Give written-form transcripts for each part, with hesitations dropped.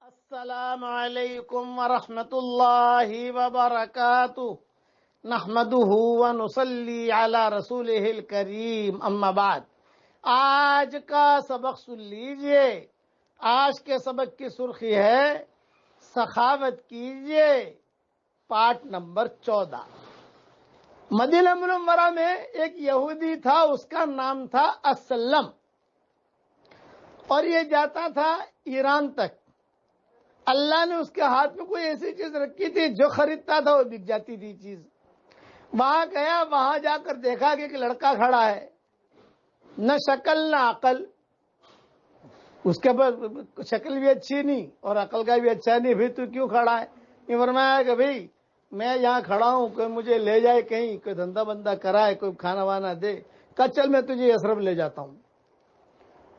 السلام علیکم ورحمۃ اللہ وبرکاتہ نحمده ونصلی علی رسولہ الکریم اما بعد۔ آج کا سبق سن لیجئے۔ آج کے سبق کی سرخی ہے سخاوت کیجئے، پارٹ نمبر 14۔ مدینہ منورہ میں ایک یہودی تھا، اس کا نام تھا اسلم، اور یہ جاتا تھا ایران تک۔ اللہ نے اس کے ہاتھ میں کوئی ایسی چیز رکھی تھی جو خریدتا تھا وہ بک جاتی تھی چیز۔ وہاں گیا، وہاں جا کر دیکھا کہ ایک لڑکا کھڑا ہے، نہ شکل نہ عقل، اس کے پاس شکل بھی اچھی نہیں اور عقل کا بھی اچھا نہیں، پھر تو کیوں کھڑا ہے؟ یہ فرمایا کہ بھئی میں یہاں کھڑا ہوں، کوئی مجھے لے جائے کہیں، کوئی دھندا بندہ کرائے، کوئی کھانا وانا دے۔ کہا چل میں تجھے یثرب لے جاتا ہوں۔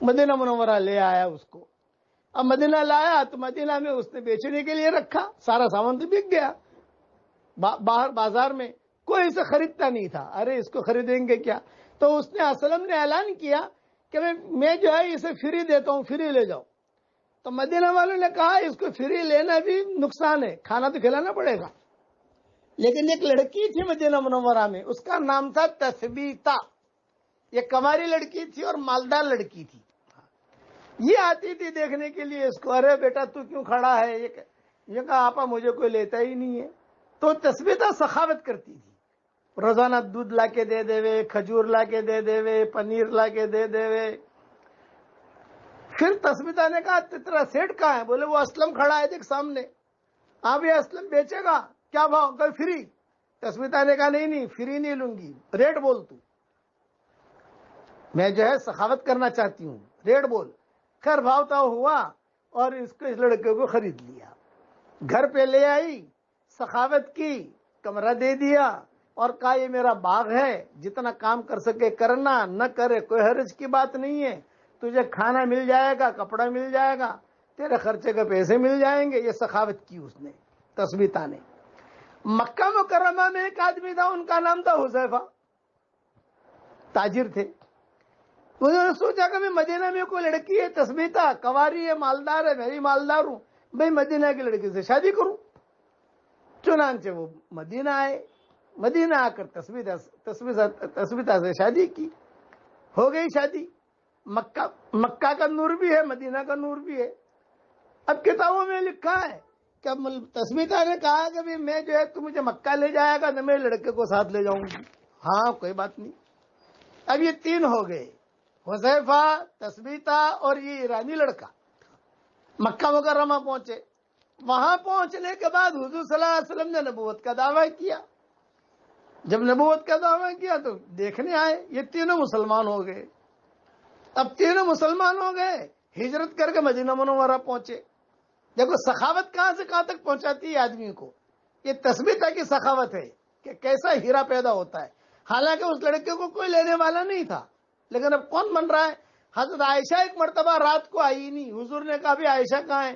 مدینہ منورہ لے آیا اس کو۔ اب مدینہ لایا تو مدینہ میں اس نے بیچنے کے لیے رکھا، سارا سامان تو بک گیا۔ باہر بازار میں کوئی اسے خریدتا نہیں تھا، ارے اس کو خریدیں گے کیا؟ تو اس نے اسلم نے اعلان کیا کہ میں جو ہے اسے فری دیتا ہوں، فری لے جاؤ۔ تو مدینہ والوں نے کہا اس کو فری لینا بھی نقصان ہے، کھانا تو کھلانا پڑے گا۔ لیکن ایک لڑکی تھی مدینہ منورہ میں، اس کا نام تھا تثبیتہ۔ یہ کنواری لڑکی تھی اور مالدار لڑکی تھی۔ یہ آتی تھی دیکھنے کے لیے اس کو، ارے بیٹا تو کیوں کھڑا ہے؟ یہ کہا آپا مجھے کوئی لیتا ہی نہیں ہے۔ تو تثبیتہ سخاوت کرتی تھی، روزانہ دودھ لا کے دے دیوے، کھجور لا کے دے دیوے، پنیر لا کے دے دیوے۔ پھر تثبیتہ نے کہا تیرا سیٹ کہاں ہے؟ بولے وہ اسلم کھڑا ہے دیکھ سامنے، آپ یہ اسلم بیچے گا؟ کیا بھاؤ؟ کہ فری۔ تثبیتہ نے کہا نہیں فری نہیں لوں گی، ریٹ بول تو، میں جو ہے سخاوت کرنا چاہتی ہوں، ریٹ بول۔ خیر بھاؤ تاؤ ہوا اور اس لڑکے کو خرید لیا، گھر پہ لے آئی، سخاوت کی، کمرہ دے دیا اور کہا یہ میرا باغ ہے، جتنا کام کر سکے کرنا، نہ کرے کوئی حرج کی بات نہیں ہے، تجھے کھانا مل جائے گا، کپڑا مل جائے گا، تیرے خرچے کے پیسے مل جائیں گے۔ یہ سخاوت کی اس نے، تثبیتہ نے۔ مکہ مکرمہ میں ایک آدمی تھا، ان کا نام تھا حذیفہ، تاجر تھے۔ انہوں نے سوچا کہ میں مدینہ میں کوئی لڑکی ہے تثبیتہ، کنواری ہے، مالدار ہے، میں بھی مالدار ہوں، میں مدینہ کی لڑکی سے شادی کروں۔ چنانچہ وہ مدینہ آئے، مدینہ آ کر تثبیتہ سے شادی کی، ہو گئی شادی۔ مکہ کا نور بھی ہے، مدینہ کا نور بھی ہے۔ اب کتابوں میں لکھا ہے کہ تثبیتہ نے کہا کہ میں جو ہے تو مجھے مکہ لے جائے گا، نہ میں لڑکے کو ساتھ لے جاؤں گی۔ ہاں کوئی بات نہیں۔ اب یہ تین ہو گئے، حذیفہ، تثبیتہ اور یہ ایرانی لڑکا۔ مکہ مکرمہ پہنچے، وہاں پہنچنے کے بعد حضور صلی اللہ علیہ وسلم نے نبوت کا دعویٰ کیا۔ جب نبوت کا دعویٰ کیا تو دیکھنے آئے، یہ تینوں مسلمان ہو گئے۔ اب تینوں مسلمان ہو گئے، ہجرت کر کے مدینہ منورہ پہنچے۔ دیکھو سخاوت کہاں سے کہاں تک پہنچاتی ہے آدمی کو۔ یہ تثبیتہ کی سخاوت ہے کہ کیسا ہیرا پیدا ہوتا ہے۔ حالانکہ اس لڑکے کو کوئی لینے والا نہیں تھا، لیکن اب کون بن رہا ہے؟ حضرت عائشہ ایک مرتبہ رات کو آئی نہیں، حضور نے کہا بھی عائشہ کہاں ہے؟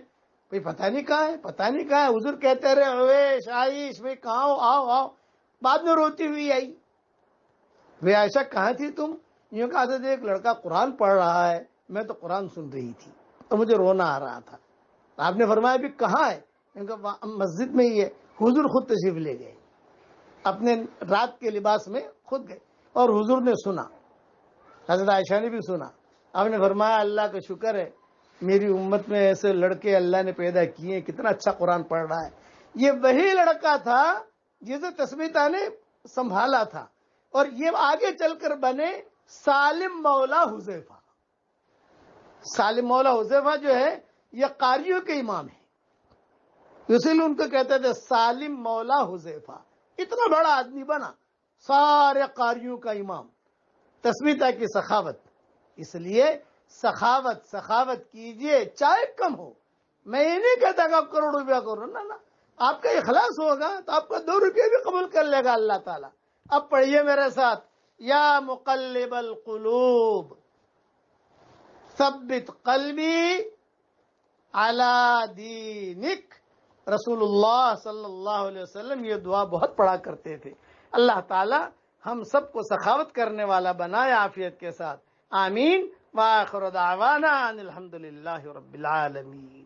بھئی پتہ نہیں کہاں ہے، پتہ نہیں کہاں ہے۔ حضور کہتے رہے اویش عائش بھئی کہاں ہو، آؤ آؤ۔ بعد میں روتی ہوئی آئی، بھئی عائشہ کہاں تھی تم؟ یوں کہا تھا ایک لڑکا قرآن پڑھ رہا ہے، میں تو قرآن سن رہی تھی تو مجھے رونا آ رہا تھا۔ آپ نے فرمایا بھی کہاں ہے؟ مسجد میں ہی ہے۔ حضور خود تشریف لے گئے، اپنے رات کے لباس میں خود گئے، اور حضور نے سنا، حضرت عائشہ نے بھی سنا۔ آپ نے فرمایا اللہ کا شکر ہے، میری امت میں ایسے لڑکے اللہ نے پیدا کیے ہیں، کتنا اچھا قرآن پڑھ رہا ہے۔ یہ وہی لڑکا تھا جسے تثبیتہ نے سنبھالا تھا، اور یہ آگے چل کر بنے سالم مولا حذیفہ۔ سالم مولا حذیفہ جو ہے یہ قاریوں کے امام ہیں، اسی لیے ان کو کہتے تھے سالم مولا حذیفہ۔ اتنا بڑا آدمی بنا، سارے قاریوں کا امام۔ تثبیتہ کی سخاوت، اس لیے سخاوت کیجئے چاہے کم ہو۔ میں یہ نہیں کہتا کہ آپ کروڑ روپیہ کرو، نہ آپ کا اخلاص ہوگا تو آپ کا 2 روپیہ بھی قبول کر لے گا اللہ تعالیٰ۔ اب پڑھیے میرے ساتھ، یا مقلب القلوب ثبت قلبی علی دینک۔ رسول اللہ صلی اللہ علیہ وسلم یہ دعا بہت پڑھا کرتے تھے۔ اللہ تعالیٰ ہم سب کو سخاوت کرنے والا بنائے عافیت کے ساتھ، آمین۔ وآخر دعوانا ان الحمدللہ رب العالمین۔